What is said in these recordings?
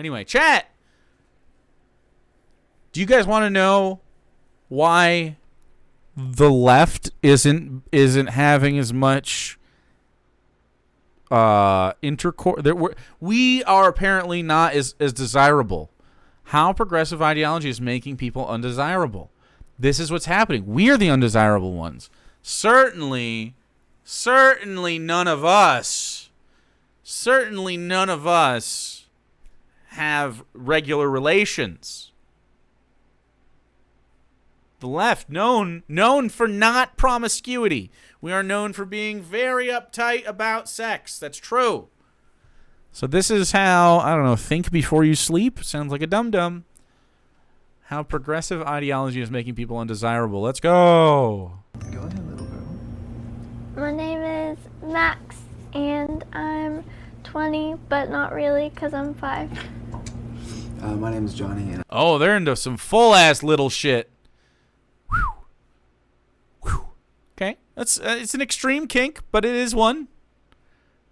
Anyway, chat. Do you guys want to know why the left isn't having as much intercourse? We are apparently not as desirable. How progressive ideology is making people undesirable. This is what's happening. We are the undesirable ones. Certainly none of us have regular relations. The left, known for not promiscuity. We are known for being very uptight about sex. That's true. So this is how, I don't know, think before you sleep. Sounds like a dum-dum. How progressive ideology is making people undesirable. Let's go. Go ahead, little girl. My name is Max, and I'm 20, but not really, because I'm 5. My name is Johnny. And oh, they're into some full-ass little shit. Okay, it's an extreme kink, but it is one.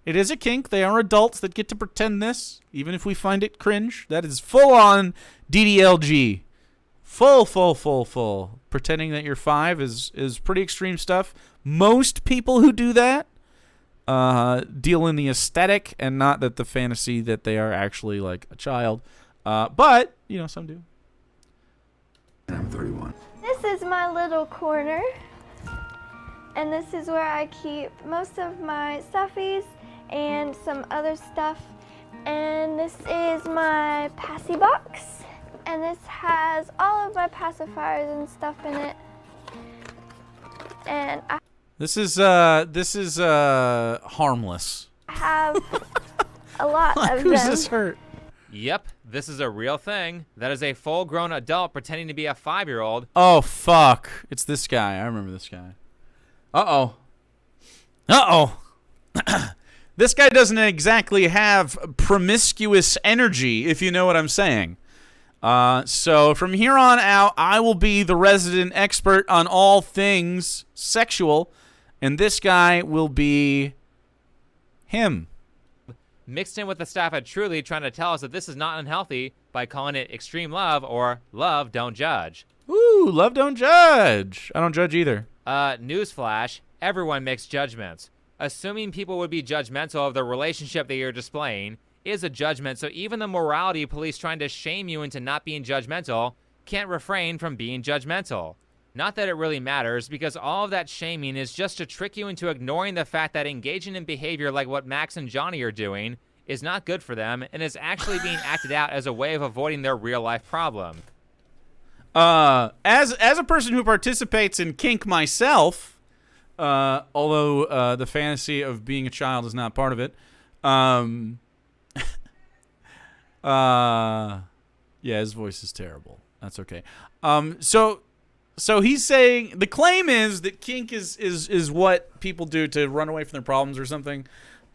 It is a kink. They are adults that get to pretend this, even if we find it cringe. That is full-on DDLG. Full. Pretending that you're 5 is pretty extreme stuff. Most people who do that deal in the aesthetic and not that the fantasy that they are actually like a child. But, you know, some do. I'm 31. This is my little corner, and this is where I keep most of my stuffies and some other stuff. And this is my passy box, and this has all of my pacifiers and stuff in it. And this is harmless. I have a lot of Who's them. this hurt? Yep, this is a real thing. That is a full-grown adult pretending to be a 5-year-old. Oh, fuck. It's this guy. I remember this guy. Uh-oh. This guy doesn't exactly have promiscuous energy, if you know what I'm saying. So from here on out, I will be the resident expert on all things sexual, and this guy will be him. Mixed in with the staff at Truly trying to tell us that this is not unhealthy by calling it extreme love or love don't judge. Ooh, love don't judge. I don't judge either. Newsflash, everyone makes judgments. Assuming people would be judgmental of the relationship that you're displaying is a judgment, so even the morality police trying to shame you into not being judgmental can't refrain from being judgmental. Not that it really matters, because all of that shaming is just to trick you into ignoring the fact that engaging in behavior like what Max and Johnny are doing is not good for them and is actually being acted out as a way of avoiding their real-life problem. As a person who participates in kink myself, although the fantasy of being a child is not part of it, yeah, his voice is terrible. That's okay. So he's saying the claim is that kink is what people do to run away from their problems or something.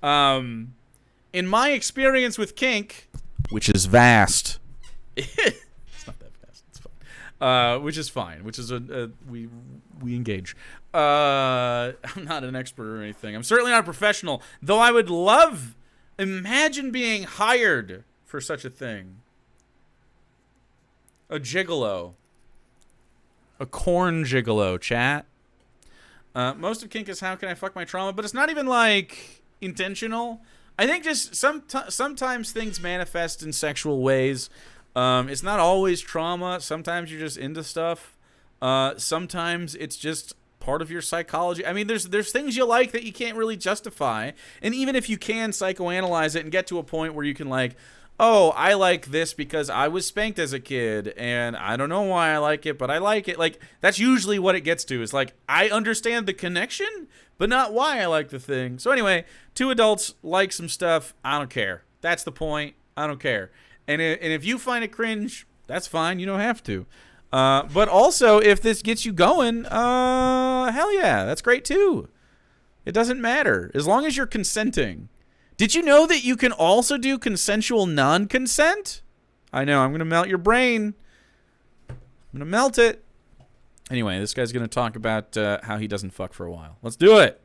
In my experience with kink, which is vast, it's not that vast. It's fine. Which is fine. Which is we engage. I'm not an expert or anything. I'm certainly not a professional, though. I would love. Imagine being hired for such a thing. A gigolo. A corn gigolo, chat. Most of kink is how can I fuck my trauma, but it's not even like intentional. I think just sometimes things manifest in sexual ways. It's not always trauma. Sometimes you're just into stuff. Sometimes it's just part of your psychology. I mean, there's things you like that you can't really justify, and even if you can psychoanalyze it and get to a point where you can like, oh, I like this because I was spanked as a kid, and I don't know why I like it, but I like it. Like, that's usually what it gets to. It's like, I understand the connection, but not why I like the thing. So anyway, 2 adults like some stuff. I don't care. That's the point. I don't care. And if you find it cringe, that's fine. You don't have to. But also, if this gets you going, hell yeah, that's great too. It doesn't matter. As long as you're consenting. Did you know that you can also do consensual non-consent? I know, I'm going to melt your brain. I'm going to melt it. Anyway, this guy's going to talk about how he doesn't fuck for a while. Let's do it.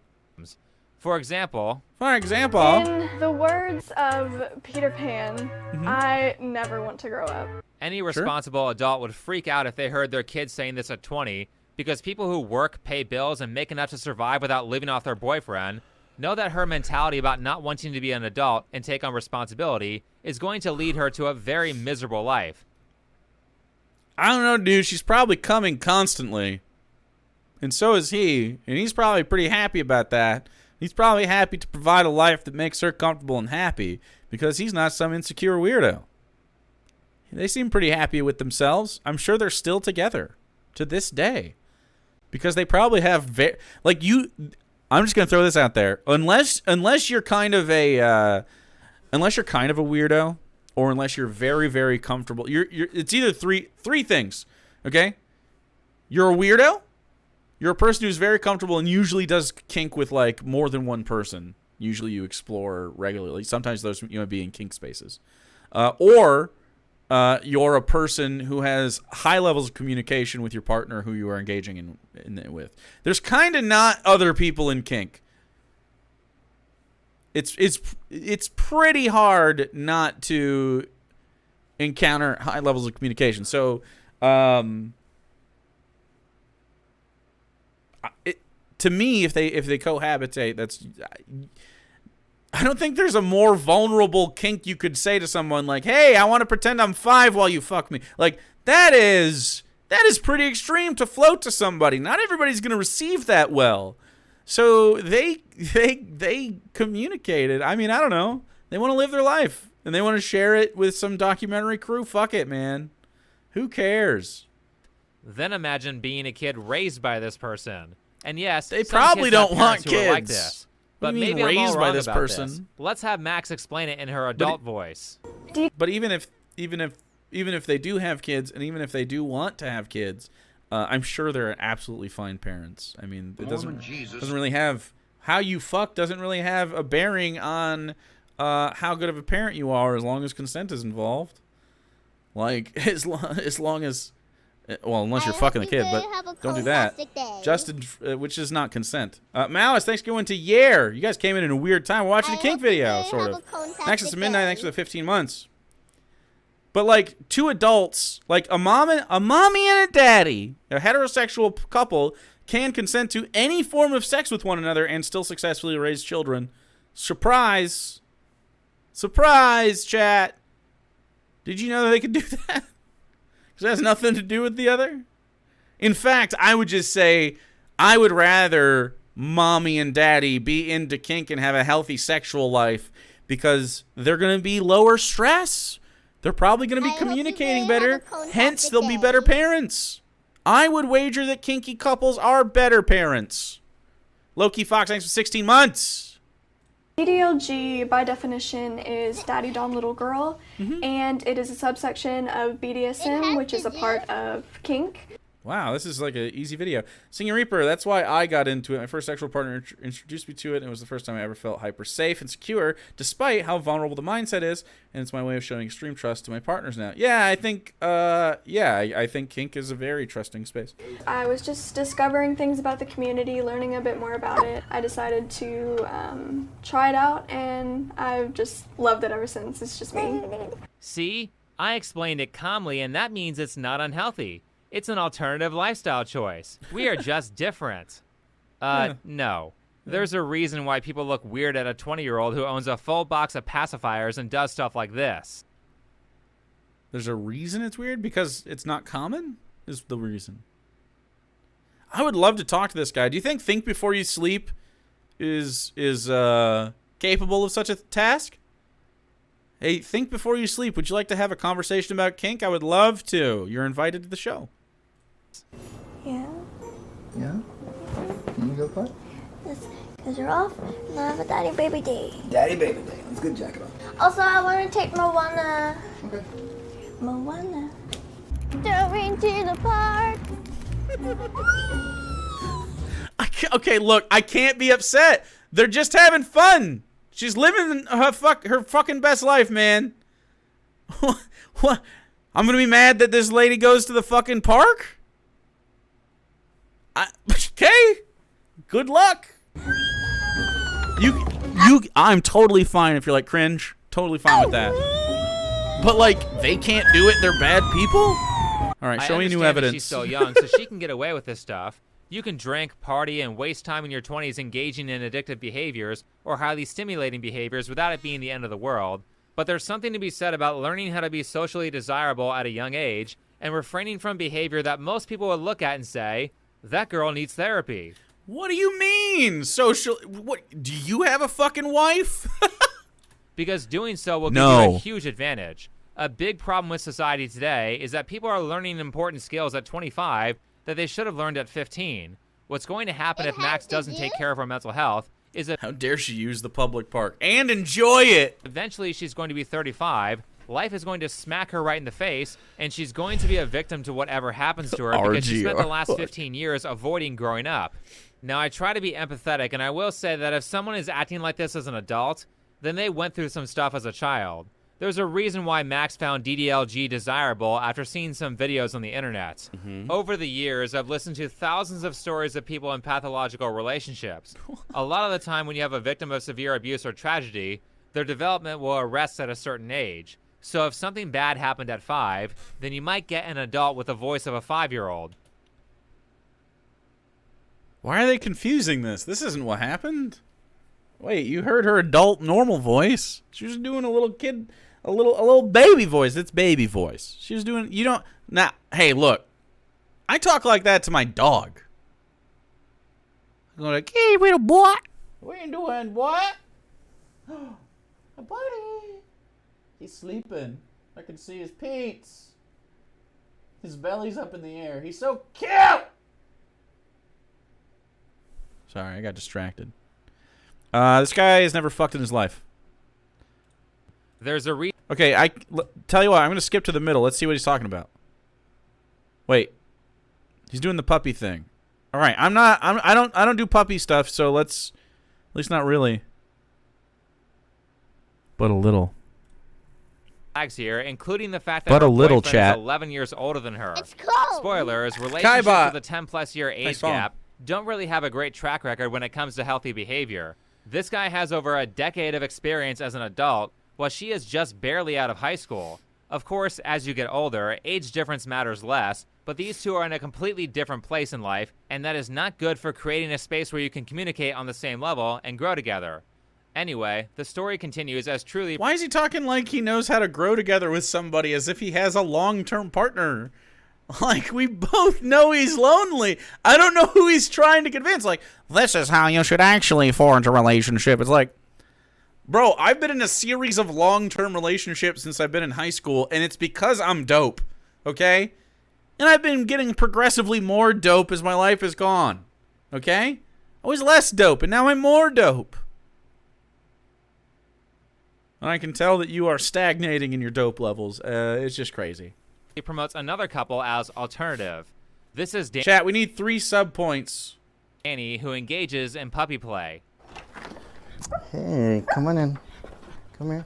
For example, In the words of Peter Pan, I never want to grow up. any responsible adult would freak out if they heard their kids saying this at 20, because people who work, pay bills, and make enough to survive without living off their boyfriend know that her mentality about not wanting to be an adult and take on responsibility is going to lead her to a very miserable life. I don't know, dude. She's probably coming constantly. And so is he. And he's probably pretty happy about that. He's probably happy to provide a life that makes her comfortable and happy because he's not some insecure weirdo. They seem pretty happy with themselves. I'm sure they're still together to this day because they probably have I'm just going to throw this out there. Unless you're kind of a weirdo, or unless you're very, very comfortable. It's either three things, okay? You're a weirdo. You're a person who's very comfortable and usually does kink with like more than one person. Usually you explore regularly. Sometimes those be in kink spaces. Or you're a person who has high levels of communication with your partner who you are engaging in with. There's kind of not other people in kink. It's pretty hard not to encounter high levels of communication. So, to me, if they cohabitate, I don't think there's a more vulnerable kink you could say to someone like, "Hey, I want to pretend I'm 5 while you fuck me." Like that is pretty extreme to float to somebody. Not everybody's gonna receive that well. So they communicated. I mean, I don't know. They want to live their life and they want to share it with some documentary crew. Fuck it, man. Who cares? Then imagine being a kid raised by this person. And yes, they some probably kids have don't want parents who are like kids. this. What But do you mean maybe I'm all raised by wrong this about person? this. Let's have Max explain it in her adult voice. But even if they do have kids, and even if they do want to have kids, I'm sure they're absolutely fine parents. I mean, it doesn't really have how you fuck doesn't really have a bearing on how good of a parent you are as long as consent is involved. Like as long as well, unless you're fucking the kid, but don't do that. Justin, which is not consent. Malice, thanks for going to Yare. You guys came in a weird time. We're watching a kink video, sort of. Nexus to Midnight, thanks for the 15 months. But like two adults, like a mommy and a daddy, a heterosexual couple, can consent to any form of sex with one another and still successfully raise children. Surprise. Surprise, chat. Did you know that they could do that? Because it has nothing to do with the other. In fact, I would just say I would rather mommy and daddy be into kink and have a healthy sexual life because they're going to be lower stress. They're probably going to be communicating better. Hence, they'll be better parents. I would wager that kinky couples are better parents. Loki Fox, thanks for 16 months. BDLG, by definition, is Daddy Dom Little Girl, and it is a subsection of BDSM, which is a part of kink. Wow, this is like an easy video. Singing Reaper, that's why I got into it. My first sexual partner introduced me to it, and it was the first time I ever felt hyper safe and secure, despite how vulnerable the mindset is, and it's my way of showing extreme trust to my partners now. Yeah, I think, I think kink is a very trusting space. I was just discovering things about the community, learning a bit more about it. I decided to try it out, and I've just loved it ever since. It's just me. See? I explained it calmly, and that means it's not unhealthy. It's an alternative lifestyle choice. We are just different. No. There's a reason why people look weird at a 20-year-old who owns a full box of pacifiers and does stuff like this. There's a reason it's weird? Because it's not common? Is the reason. I would love to talk to this guy. Do you think Before You Sleep is capable of such a task? Hey, Think Before You Sleep. Would you like to have a conversation about kink? I would love to. You're invited to the show. Yeah. Yeah? Can you go part? Because you're off, and I have a daddy baby day. Daddy baby day. Let's get jacket on. Also, I want to take Moana. Okay. Moana. Going to the park. Okay, look, I can't be upset. They're just having fun. She's living her fucking best life, man. What? I'm gonna be mad that this lady goes to the fucking park? Okay. Good luck. I'm totally fine if you're like cringe. Totally fine with that. But like, they can't do it. They're bad people. All right, show me new evidence. She's so young, so she can get away with this stuff. You can drink, party, and waste time in your 20s engaging in addictive behaviors or highly stimulating behaviors without it being the end of the world. But there's something to be said about learning how to be socially desirable at a young age and refraining from behavior that most people would look at and say, that girl needs therapy. What do you mean? Social? What? Do you have a fucking wife? Because doing so will give you a huge advantage. A big problem with society today is that people are learning important skills at 25 that they should have learned at 15. What's going to happen if Max doesn't take care of her mental health is that how dare she use the public park and enjoy it? Eventually she's going to be 35. Life is going to smack her right in the face, and she's going to be a victim to whatever happens to her because she spent the last 15 years avoiding growing up. Now, I try to be empathetic, and I will say that if someone is acting like this as an adult, then they went through some stuff as a child. There's a reason why Max found DDLG desirable after seeing some videos on the internet. Over the years, I've listened to thousands of stories of people in pathological relationships. A lot of the time when you have a victim of severe abuse or tragedy, their development will arrest at a certain age. So if something bad happened at 5, then you might get an adult with the voice of a 5-year-old. Why are they confusing this? This isn't what happened. Wait, you heard her adult normal voice. She was doing a little kid, a little baby voice. It's baby voice. She was doing, you don't, now, hey, look. I talk like that to my dog. I'm like, hey, little boy. What you doing, boy? Buddy. He's sleeping. I can see his paints. His belly's up in the air. He's so cute. Sorry, I got distracted. This guy has never fucked in his life. There's a Okay, tell you what, I'm gonna skip to the middle. Let's see what he's talking about. Wait, he's doing the puppy thing. All right, I don't do puppy stuff, so let's, at least not really, but a little. Flags here, including the fact that her boyfriend is 11 years older than her. It's cold. Spoilers: relationships with a 10+ year age gap don't really have a great track record when it comes to healthy behavior. This guy has over a decade of experience as an adult, while she is just barely out of high school. Of course, as you get older, age difference matters less, but these two are in a completely different place in life, and that is not good for creating a space where you can communicate on the same level and grow together. Anyway, the story continues as truly... Why is he talking like he knows how to grow together with somebody as if he has a long-term partner? Like, we both know he's lonely. I don't know who he's trying to convince. Like, this is how you should actually forge a relationship. It's like, bro, I've been in a series of long-term relationships since I've been in high school, and it's because I'm dope, okay? And I've been getting progressively more dope as my life has gone, okay? I was less dope, and now I'm more dope. And I can tell that you are stagnating in your dope levels. It's just crazy. He promotes another couple as alternative. This is Chat, we need 3 sub points. Danny, who engages in puppy play. Hey, come on in. Come here.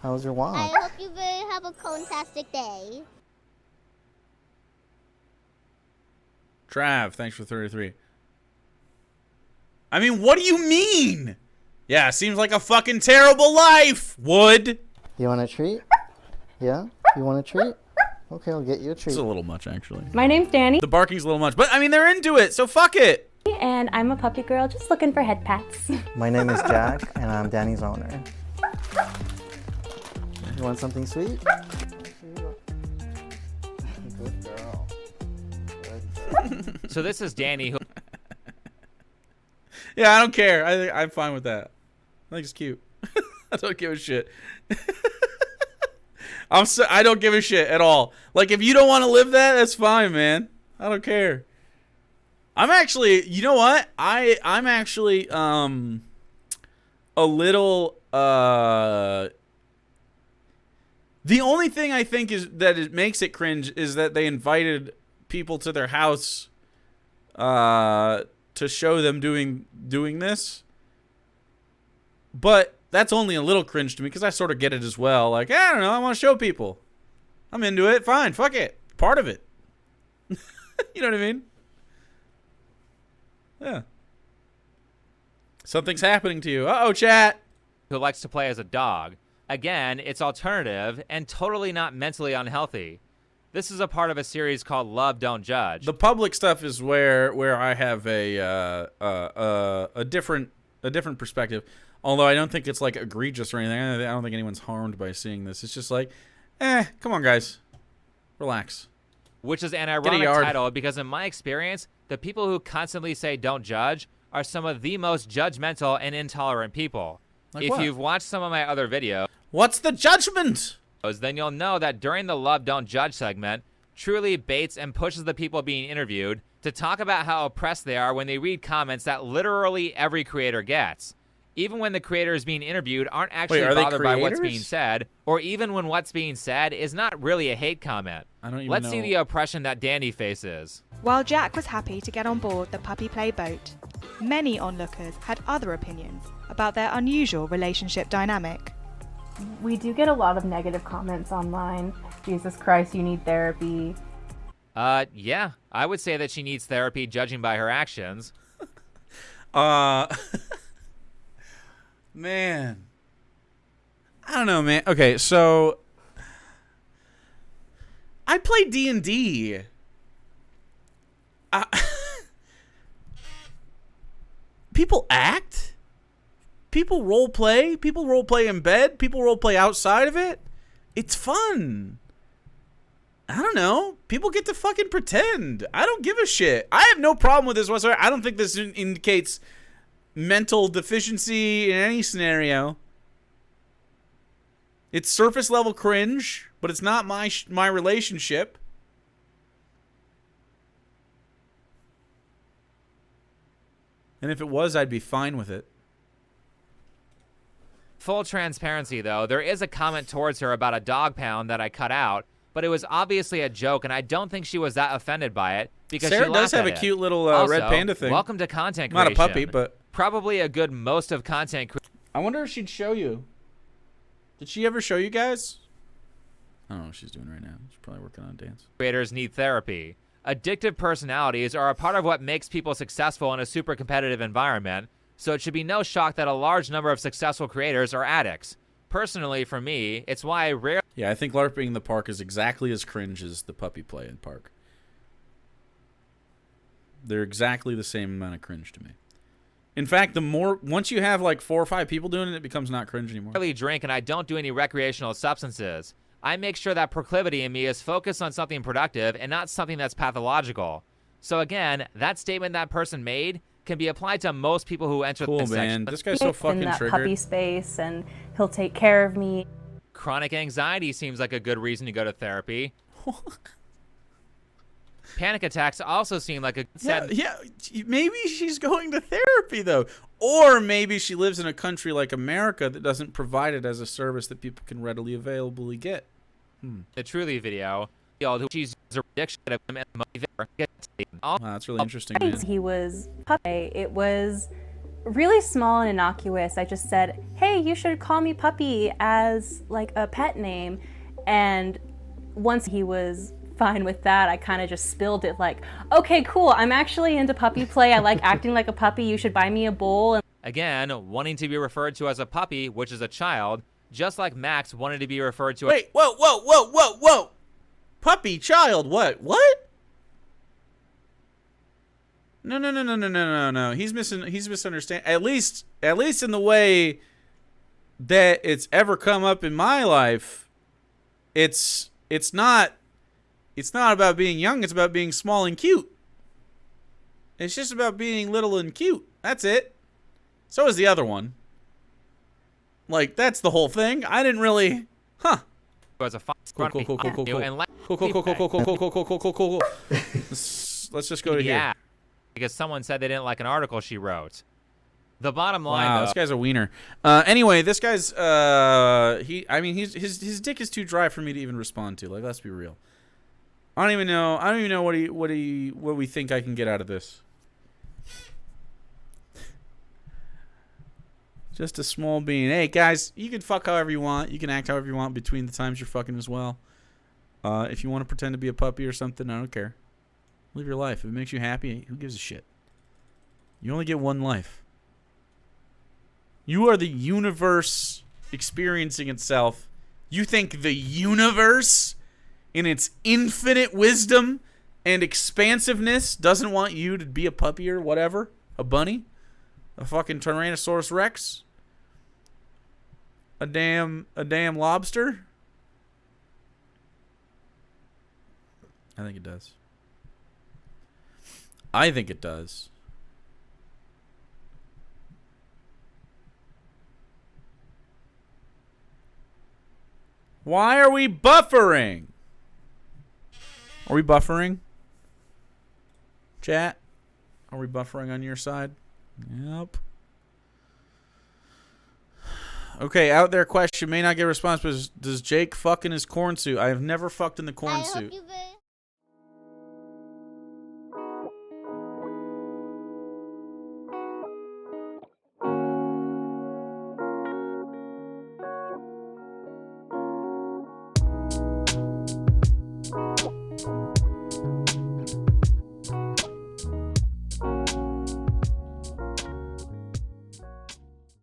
How was your walk? I hope you have a fantastic day. Trav, thanks for 33. I mean, what do you mean? Yeah, seems like a fucking terrible life, Wood. You want a treat? Yeah? You want a treat? Okay, I'll get you a treat. It's a little much, actually. My name's Danny, The barking's a little much. But, I mean, they're into it, so fuck it. and I'm a puppy girl just looking for head pats. My name is Jack, and I'm Danny's owner. You want something sweet? Good girl. Good girl. So this is Danny, who Yeah, I don't care. I'm fine with that. I think it's cute. I don't give a shit. I don't give a shit at all. Like, if you don't want to live that, that's fine, man. I don't care. I'm actually, you know what? I'm actually a little the only thing I think is that it makes it cringe is that they invited people to their house to show them doing this. But that's only a little cringe to me because I sort of get it as well. Like, I don't know, I want to show people. I'm into it. Fine, fuck it. Part of it. You know what I mean? Yeah. Something's happening to you. Uh-oh, chat. Who likes to play as a dog. Again, it's alternative and totally not mentally unhealthy. This is a part of a series called Love, Don't Judge. The public stuff is where I have a different perspective. Although I don't think it's like egregious or anything. I don't think anyone's harmed by seeing this. It's just like, come on, guys, relax. Which is an ironic title because in my experience, the people who constantly say don't judge are some of the most judgmental and intolerant people. Like if what? you've watched some of my other videos, what's the judgment? Then you'll know that during the Love, Don't Judge segment, truly baits and pushes the people being interviewed to talk about how oppressed they are when they read comments that literally every creator gets. Even when the creators being interviewed aren't actually bothered by what's being said, or even when what's being said is not really a hate comment. I don't even Let's know. see the oppression that Danny faces. While Jack was happy to get on board the puppy play boat, many onlookers had other opinions about their unusual relationship dynamic. We do get a lot of negative comments online. Jesus Christ, you need therapy. Yeah, I would say that she needs therapy judging by her actions. Man. I don't know, man. Okay, so I play D&D. People act. People role play. People role play in bed. People role play outside of it. It's fun. I don't know. People get to fucking pretend. I don't give a shit. I have no problem with this whatsoever. I don't think this indicates mental deficiency in any scenario. It's surface level cringe, but it's not my relationship. And if it was, I'd be fine with it. Full transparency, though, there is a comment towards her about a dog pound that I cut out, but it was obviously a joke, and I don't think she was that offended by it because Sarah she does have a it. cute little Also, red panda thing. Welcome to content creation. Not a puppy, but probably a good most of content creation. I wonder if she'd show you. Did she ever show you guys? I don't know what she's doing right now. She's probably working on a dance. Creators need therapy. Addictive personalities are a part of what makes people successful in a super competitive environment, so it should be no shock that a large number of successful creators are addicts. Personally, for me, it's why I rarely... Yeah, I think LARPing in the park is exactly as cringe as the puppy play in park. They're exactly the same amount of cringe to me. In fact, once you have like 4 or 5 people doing it, it becomes not cringe anymore. I drink and I don't do any recreational substances. I make sure that proclivity in me is focused on something productive and not something that's pathological. So again, that statement that person made can be applied to most people who enter Cool, this man. section. This guy's so fucking in that triggered. puppy space, and he'll take care of me. Chronic anxiety seems like a good reason to go to therapy. Panic attacks also seem like a Yeah, maybe she's going to therapy though, or maybe she lives in a country like America that doesn't provide it as a service that people can readily availably get. the Truly video. She's a addiction of Wow, that's really interesting, man. He was puppy. It was really small and innocuous. I just said, hey, you should call me Puppy as like a pet name. And once he was fine with that, I kind of just spilled it like, okay, cool. I'm actually into puppy play. I like acting like a puppy. You should buy me a bowl. And Again, wanting to be referred to as a puppy, which is a child, just like Max wanted to be referred to Wait, whoa. Puppy, child, what? What? No. He's misunderstanding. At least in the way that it's ever come up in my life, it's not about being young, it's about being small and cute. It's just about being little and cute. That's it. So is the other one. Like, that's the whole thing. I didn't really... Huh. as a Cool. and Cool. Let's just go to here. Because someone said they didn't like an article she wrote. The bottom line, Wow, though, this guy's a wiener. Anyway, this guy's his dick is too dry for me to even respond to. Like, let's be real. I don't even know what we think I can get out of this. Just a small bean. Hey guys, you can fuck however you want. You can act however you want between the times you're fucking as well. If you want to pretend to be a puppy or something, I don't care. Live your life. If it makes you happy, who gives a shit? You only get one life. You are the universe experiencing itself. You think the universe, in its infinite wisdom and expansiveness, doesn't want you to be a puppy or whatever? A bunny? A fucking Tyrannosaurus Rex? A damn lobster? I think it does. I think it does. Why are we buffering? Are we buffering? Chat? Are we buffering on your side? Yep. Okay, out there question may not get a response, but does Jake fuck in his corn suit? I have never fucked in the corn I suit. hope you very